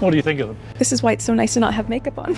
What do you think of them? This is why it's so nice to not have makeup on.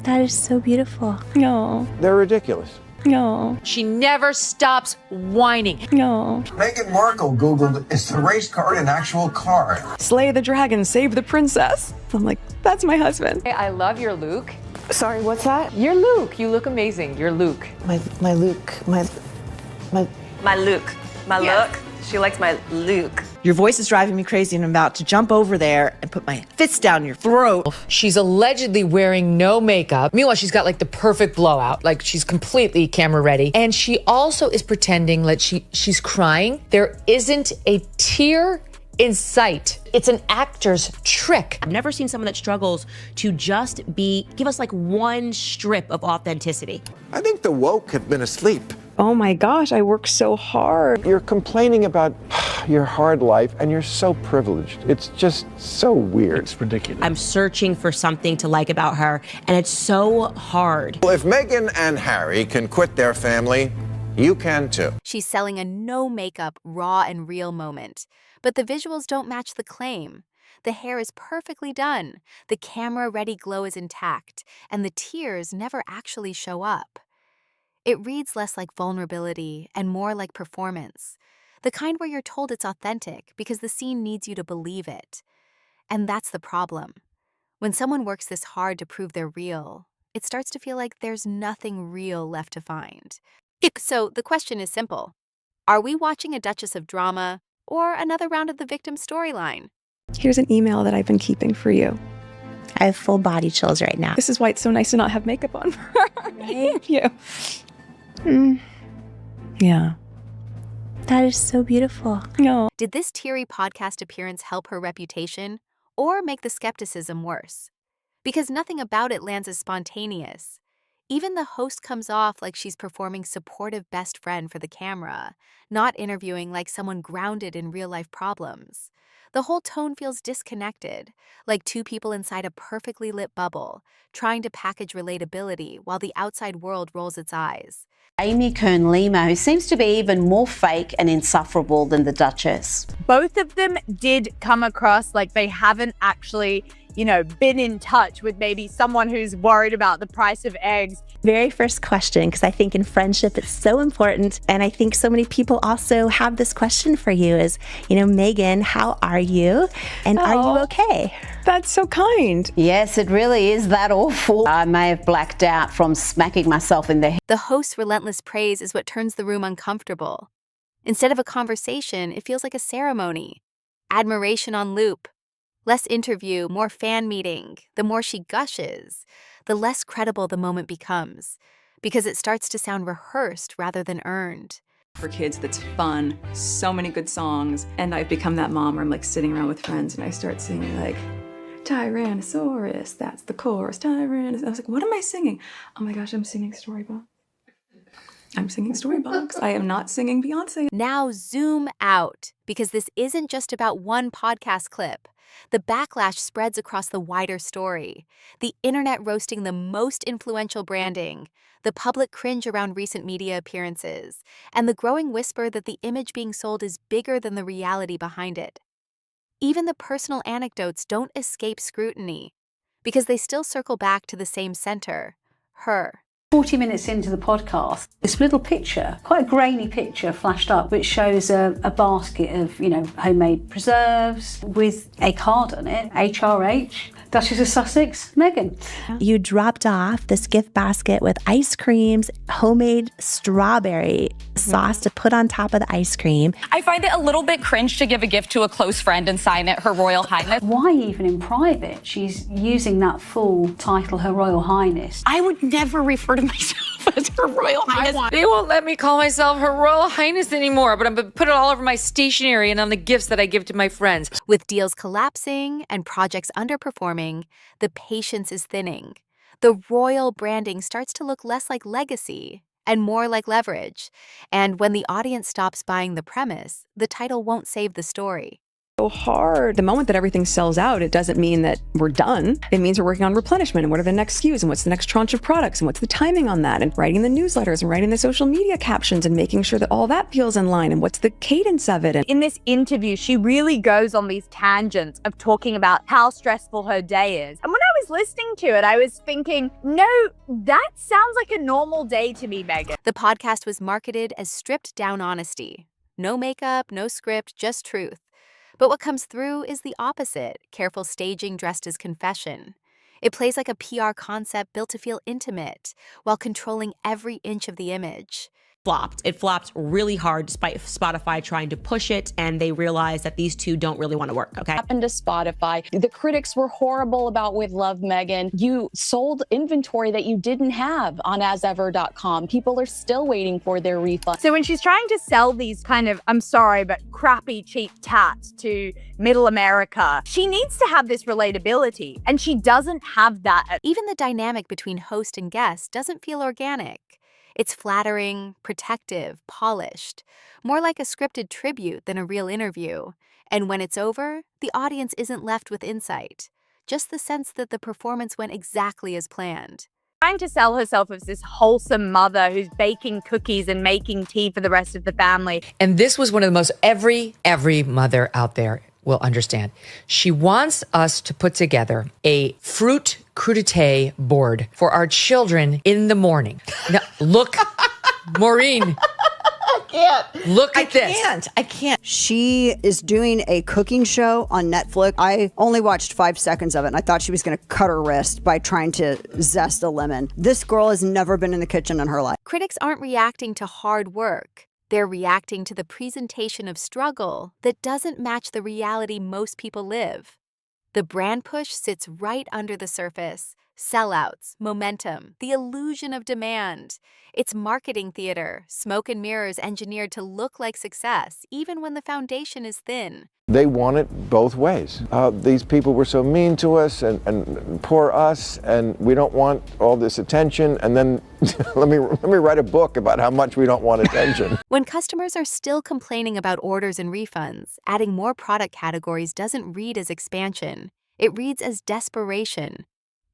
That is so beautiful. No, They're ridiculous. no, She never stops whining. no. Meghan Markle Googled, is the race card an actual card? Slay the dragon, save the princess. I'm like, that's my husband. Hey, I love your Luke. Sorry, what's that? You're Luke. You look amazing. You're Luke. My Luke, my Luke. My look. She likes my Luke. Your voice is driving me crazy and I'm about to jump over there and put my fists down your throat. She's allegedly wearing no makeup. Meanwhile, she's got like the perfect blowout. Like she's completely camera ready. And she also is pretending like she's crying. There isn't a tear in sight. It's an actor's trick. I've never seen someone that struggles to just give us like one strip of authenticity. I think the woke have been asleep. Oh my gosh, I work so hard. You're complaining about your hard life and you're so privileged. It's just so weird. It's ridiculous. I'm searching for something to like about her, and it's so hard. Well, if Meghan and Harry can quit their family, you can too. She's selling a no makeup, raw and real moment. But the visuals don't match the claim. The hair is perfectly done, the camera-ready glow is intact, and the tears never actually show up. It reads less like vulnerability and more like performance, the kind where you're told it's authentic because the scene needs you to believe it. And that's the problem. When someone works this hard to prove they're real, it starts to feel like there's nothing real left to find. So the question is simple. Are we watching a Duchess of drama or another round of the victim storyline? Here's an email that I've been keeping for you. I have full body chills right now. This is why it's so nice to not have makeup on. Thank you. Yeah. That is so beautiful. No. Did this teary podcast appearance help her reputation or make the skepticism worse? Because nothing about it lands as spontaneous. Even the host comes off like she's performing supportive best friend for the camera, not interviewing like someone grounded in real-life problems. The whole tone feels disconnected, like two people inside a perfectly lit bubble, trying to package relatability while the outside world rolls its eyes. Amy Kern-Lima, who seems to be even more fake and insufferable than the Duchess. Both of them did come across like they haven't actually, been in touch with maybe someone who's worried about the price of eggs. Very first question, because I think in friendship it's so important. And I think so many people also have this question for you is, Meghan, how are you? And are you okay? That's so kind. Yes, it really is that awful. I may have blacked out from smacking myself in the head. The host's relentless praise is what turns the room uncomfortable. Instead of a conversation, it feels like a ceremony. Admiration on loop. Less interview, more fan meeting. The more she gushes, the less credible the moment becomes, because it starts to sound rehearsed rather than earned. For kids, that's fun, so many good songs, and I've become that mom where I'm like sitting around with friends and I start singing like, Tyrannosaurus, that's the chorus, Tyrannosaurus. I was like, what am I singing? Oh my gosh, I'm singing Storybox. I'm singing Storybox. I am not singing Beyonce. Now zoom out, because this isn't just about one podcast clip. The backlash spreads across the wider story. The internet roasting the most influential branding, the public cringe around recent media appearances, and the growing whisper that the image being sold is bigger than the reality behind it. Even the personal anecdotes don't escape scrutiny, because they still circle back to the same center, her. 40 minutes into the podcast, this little picture, quite a grainy picture, flashed up, which shows a basket of, homemade preserves with a card on it, HRH, Duchess of Sussex, Meghan. You dropped off this gift basket with ice creams, homemade strawberry sauce to put on top of the ice cream. I find it a little bit cringe to give a gift to a close friend and sign it Her Royal Highness. Why even in private? She's using that full title, Her Royal Highness. I would never refer to myself as Her Royal Highness. They won't let me call myself Her Royal Highness anymore, but I'm going to put it all over my stationery and on the gifts that I give to my friends. With deals collapsing and projects underperforming, the patience is thinning. The royal branding starts to look less like legacy and more like leverage. And when the audience stops buying the premise, the title won't save the story. So hard. The moment that everything sells out, it doesn't mean that we're done. It means we're working on replenishment and what are the next SKUs and what's the next tranche of products and what's the timing on that and writing the newsletters and writing the social media captions and making sure that all that feels in line and what's the cadence of it. And in this interview, she really goes on these tangents of talking about how stressful her day is. And when I was listening to it, I was thinking, no, that sounds like a normal day to me, Meghan. The podcast was marketed as stripped down honesty. No makeup, no script, just truth. But what comes through is the opposite, careful staging dressed as confession. It plays like a PR concept built to feel intimate, while controlling every inch of the image. It flopped really hard despite Spotify trying to push it, and they realized that these two don't really want to work, okay? Happened to Spotify. The critics were horrible about With Love, Meghan. You sold inventory that you didn't have on asever.com. People are still waiting for their refund. So when she's trying to sell these kind of, I'm sorry, but crappy, cheap tats to middle America, she needs to have this relatability, and she doesn't have that. Even the dynamic between host and guest doesn't feel organic. It's flattering, protective, polished, more like a scripted tribute than a real interview. And when it's over, the audience isn't left with insight, just the sense that the performance went exactly as planned. Trying to sell herself as this wholesome mother who's baking cookies and making tea for the rest of the family. And this was one of the most every mother out there will understand. She wants us to put together a fruit crudité board for our children in the morning. Now, look, Maureen. I can't. Look at this. I can't. She is doing a cooking show on Netflix. I only watched 5 seconds of it, and I thought she was going to cut her wrist by trying to zest a lemon. This girl has never been in the kitchen in her life. Critics aren't reacting to hard work. They're reacting to the presentation of struggle that doesn't match the reality most people live. The brand push sits right under the surface. Sellouts, momentum, the illusion of demand. It's marketing theater, smoke and mirrors engineered to look like success, even when the foundation is thin. They want it both ways. These people were so mean to us and poor us, and we don't want all this attention. And then let me write a book about how much we don't want attention. When customers are still complaining about orders and refunds, adding more product categories doesn't read as expansion. It reads as desperation.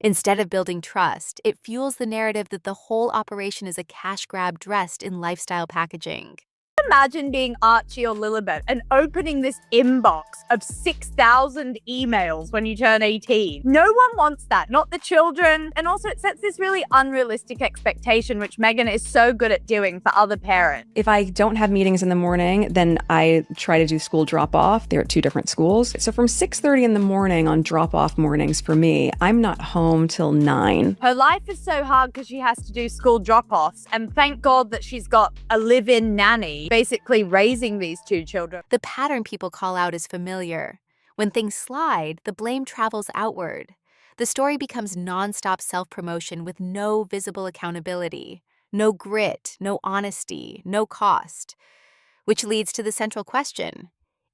Instead of building trust, it fuels the narrative that the whole operation is a cash grab dressed in lifestyle packaging. Imagine being Archie or Lilibet and opening this inbox of 6,000 emails when you turn 18. No one wants that, not the children. And also it sets this really unrealistic expectation, which Meghan is so good at doing for other parents. if I don't have meetings in the morning, then I try to do school drop off. They're at 2 different schools. So from 6:30 in the morning on drop off mornings for me, I'm not home till 9. Her life is so hard because she has to do school drop-offs, and thank God that she's got a live-in nanny basically raising these 2 children. The pattern people call out is familiar. When things slide, the blame travels outward. The story becomes nonstop self-promotion with no visible accountability, no grit, no honesty, no cost. Which leads to the central question: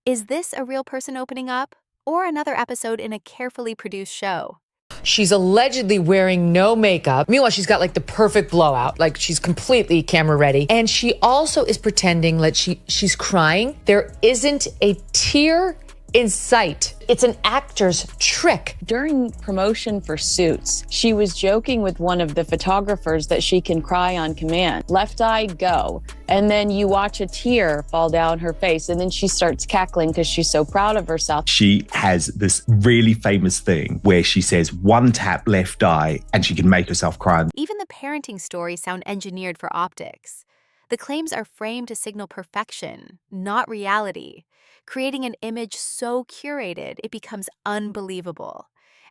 is this a real person opening up, or another episode in a carefully produced show? She's allegedly wearing no makeup. Meanwhile, she's got like the perfect blowout. Like she's completely camera ready. And she also is pretending like she's crying. There isn't a tear in sight. It's an actor's trick. During promotion for Suits, she was joking with one of the photographers that she can cry on command. Left eye, go. And then you watch a tear fall down her face, and then she starts cackling because she's so proud of herself. She has this really famous thing where she says one tap left eye and she can make herself cry. Even the parenting stories sound engineered for optics. The claims are framed to signal perfection, not reality, creating an image so curated it becomes unbelievable.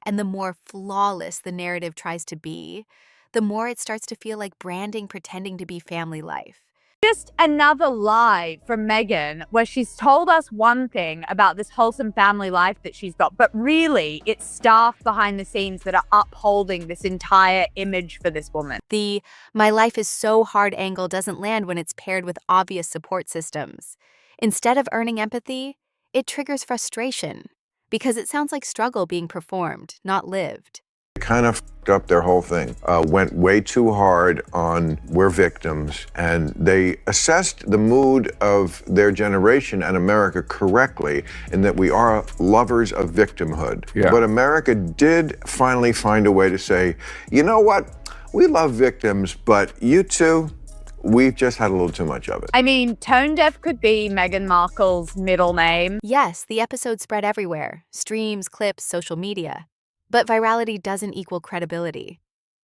And the more flawless the narrative tries to be, the more it starts to feel like branding pretending to be family life. Just another lie from Meghan where she's told us one thing about this wholesome family life that she's got, but really it's staff behind the scenes that are upholding this entire image for this woman. The "my life is so hard" angle doesn't land when it's paired with obvious support systems. Instead of earning empathy, it triggers frustration because it sounds like struggle being performed, not lived. Kind of fucked up their whole thing. Went way too hard on we're victims, and they assessed the mood of their generation and America correctly in that we are lovers of victimhood. Yeah. But America did finally find a way to say, you know what? We love victims, but you two, we've just had a little too much of it. I mean, tone deaf could be Meghan Markle's middle name. Yes, the episode spread everywhere. Streams, clips, social media. But virality doesn't equal credibility.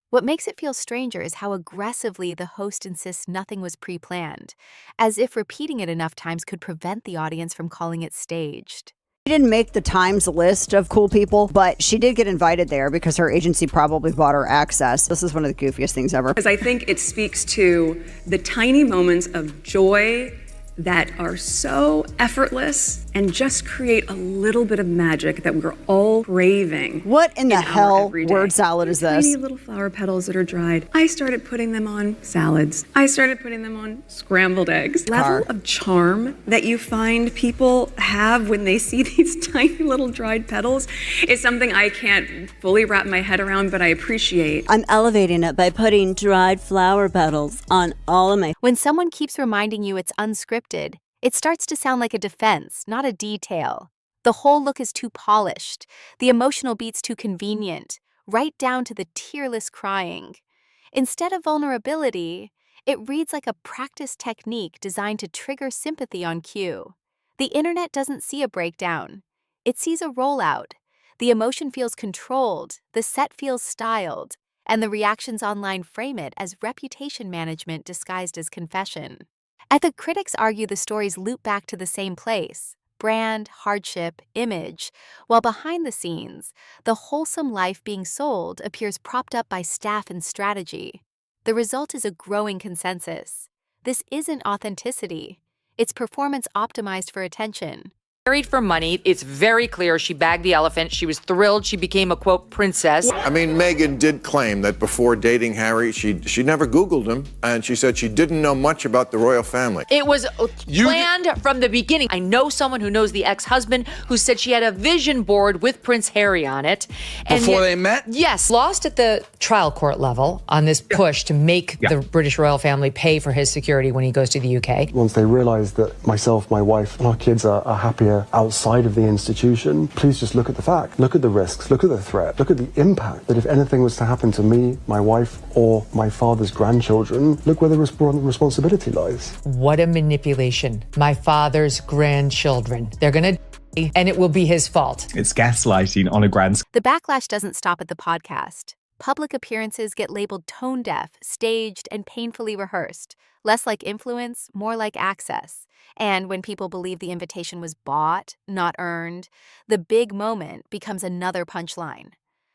What makes it feel stranger is how aggressively the host insists nothing was pre-planned, as if repeating it enough times could prevent the audience from calling it staged. She didn't make the Times list of cool people, but she did get invited there because her agency probably bought her access. This is one of the goofiest things ever. Because I think it speaks to the tiny moments of joy that are so effortless and just create a little bit of magic that we're all craving. What in the hell word salad is this? Tiny little flower petals that are dried. I started putting them on salads. I started putting them on scrambled eggs. Level of charm that you find people have when they see these tiny little dried petals is something I can't fully wrap my head around, but I appreciate. I'm elevating it by putting dried flower petals on all of my... When someone keeps reminding you it's unscripted, it starts to sound like a defense, not a detail. The whole look is too polished, the emotional beats too convenient, right down to the tearless crying. Instead of vulnerability, it reads like a practiced technique designed to trigger sympathy on cue. The internet doesn't see a breakdown. It sees a rollout. The emotion feels controlled, the set feels styled, and the reactions online frame it as reputation management disguised as confession. The critics argue the stories loop back to the same place: brand, hardship, image, while behind the scenes, the wholesome life being sold appears propped up by staff and strategy. The result is a growing consensus. This isn't authenticity. It's performance optimized for attention. Married for money. It's very clear she bagged the elephant. She was thrilled she became a, quote, princess. I mean, Meghan did claim that before dating Harry, she never Googled him, and she said she didn't know much about the royal family. It was planned from the beginning. I know someone who knows the ex-husband who said she had a vision board with Prince Harry on it. Before they met? Yes. Lost at the trial court level on this push to make the British royal family pay for his security when he goes to the UK. Once they realised that myself, my wife, and our kids are happier outside of the institution, please just look at the fact. Look at the risks, look at the threat, look at the impact that if anything was to happen to me, my wife, or my father's grandchildren, look where the responsibility lies. What a manipulation. My father's grandchildren. They're going to and it will be his fault. It's gaslighting on a grand scale. The backlash doesn't stop at the podcast. Public appearances get labeled tone deaf, staged, and painfully rehearsed. Less like influence, more like access. And when people believe the invitation was bought, not earned, the big moment becomes another punchline.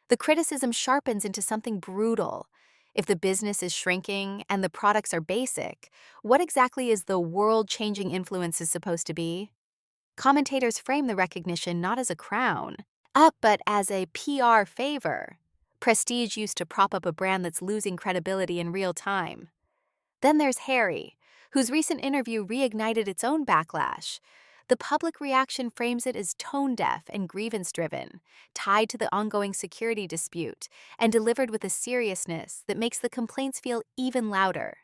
The criticism sharpens into something brutal. If the business is shrinking and the products are basic, what exactly is the world-changing influence supposed to be? Commentators frame the recognition not as a crown, but as a PR favor. Prestige used to prop up a brand that's losing credibility in real time. Then there's Harry, whose recent interview reignited its own backlash. The public reaction frames it as tone-deaf and grievance-driven, tied to the ongoing security dispute, and delivered with a seriousness that makes the complaints feel even louder.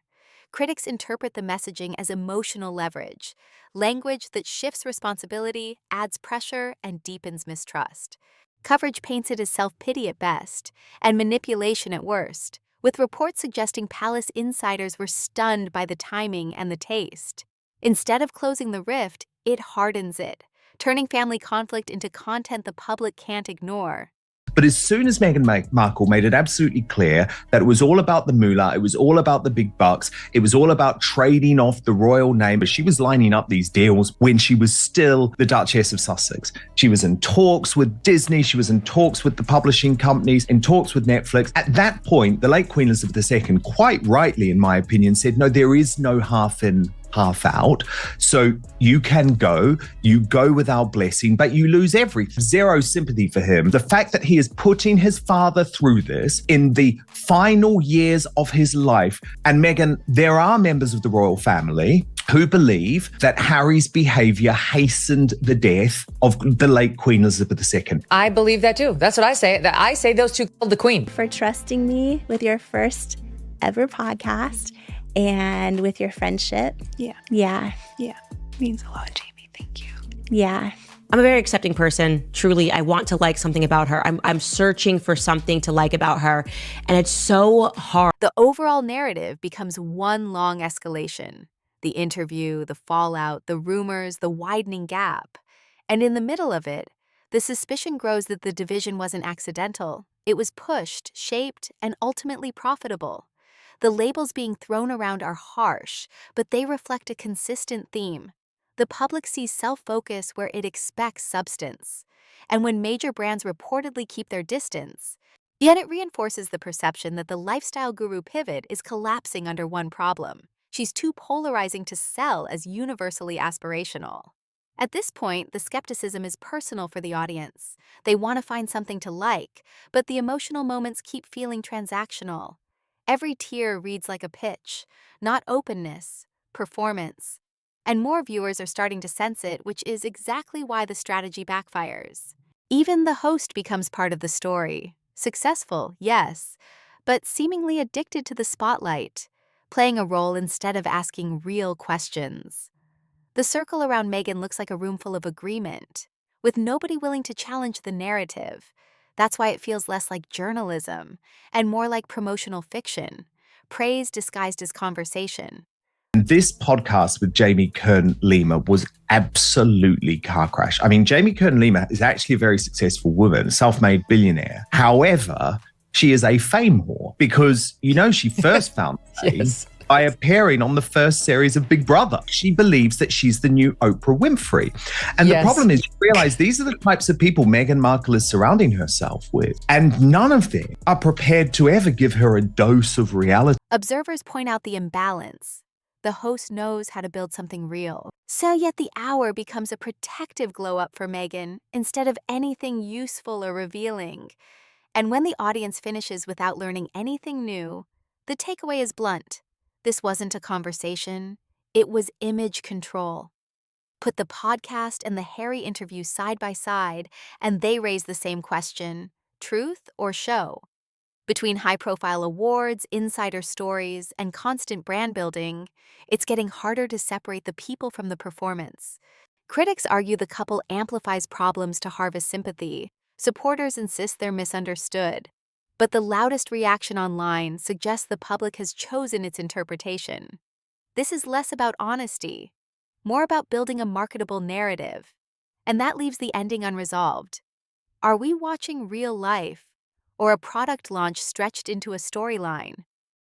Critics interpret the messaging as emotional leverage, language that shifts responsibility, adds pressure, and deepens mistrust. Coverage paints it as self-pity at best, and manipulation at worst, with reports suggesting palace insiders were stunned by the timing and the taste. Instead of closing the rift, it hardens it, turning family conflict into content the public can't ignore. But as soon as Meghan Markle made it absolutely clear that it was all about the moolah, it was all about the big bucks, it was all about trading off the royal name, she was lining up these deals when she was still the Duchess of Sussex. She was in talks with Disney, she was in talks with the publishing companies, in talks with Netflix. At that point, the late Queen Elizabeth II, quite rightly, in my opinion, said, no, there is no half in, half out. So you go with our blessing, but you lose everything. Zero sympathy for him. The fact that he is putting his father through this in the final years of his life. And Meghan, there are members of the royal family who believe that Harry's behavior hastened the death of the late Queen Elizabeth II. I believe that too. That's what I say. I say those two killed the Queen. For trusting me with your first ever podcast and with your friendship. Yeah. Yeah. Yeah. Means a lot, Jamie. Thank you. Yeah. I'm a very accepting person. Truly, I want to like something about her. I'm searching for something to like about her, and it's so hard. The overall narrative becomes one long escalation. The interview, the fallout, the rumors, the widening gap. And in the middle of it, the suspicion grows that the division wasn't accidental. It was pushed, shaped, and ultimately profitable. The labels being thrown around are harsh, but they reflect a consistent theme. The public sees self-focus where it expects substance. And when major brands reportedly keep their distance, yet it reinforces the perception that the lifestyle guru pivot is collapsing under one problem. She's too polarizing to sell as universally aspirational. At this point, the skepticism is personal for the audience. They want to find something to like, but the emotional moments keep feeling transactional. Every tier reads like a pitch, not openness, performance. And more viewers are starting to sense it, which is exactly why the strategy backfires. Even the host becomes part of the story. Successful, yes, but seemingly addicted to the spotlight, playing a role instead of asking real questions. The circle around Meghan looks like a room full of agreement, with nobody willing to challenge the narrative. That's why it feels less like journalism and more like promotional fiction, praise disguised as conversation. This podcast with Jamie Kern-Lima was absolutely car crash. I mean, Jamie Kern-Lima is actually a very successful woman, self-made billionaire. However, she is a fame whore because, she first found fame Yes. by appearing on the first series of Big Brother. She believes that she's the new Oprah Winfrey. And Yes. the problem is, you realize these are the types of people Meghan Markle is surrounding herself with. And none of them are prepared to ever give her a dose of reality. Observers point out the imbalance. The host knows how to build something real. So yet the hour becomes a protective glow-up for Meghan instead of anything useful or revealing. And when the audience finishes without learning anything new, the takeaway is blunt. This wasn't a conversation. It was image control. Put the podcast and the Harry interview side by side, and they raise the same question: truth or show? Between high-profile awards, insider stories, and constant brand building, it's getting harder to separate the people from the performance. Critics argue the couple amplifies problems to harvest sympathy. Supporters insist they're misunderstood. But the loudest reaction online suggests the public has chosen its interpretation. This is less about honesty, more about building a marketable narrative. And that leaves the ending unresolved. Are we watching real life, or a product launch stretched into a storyline?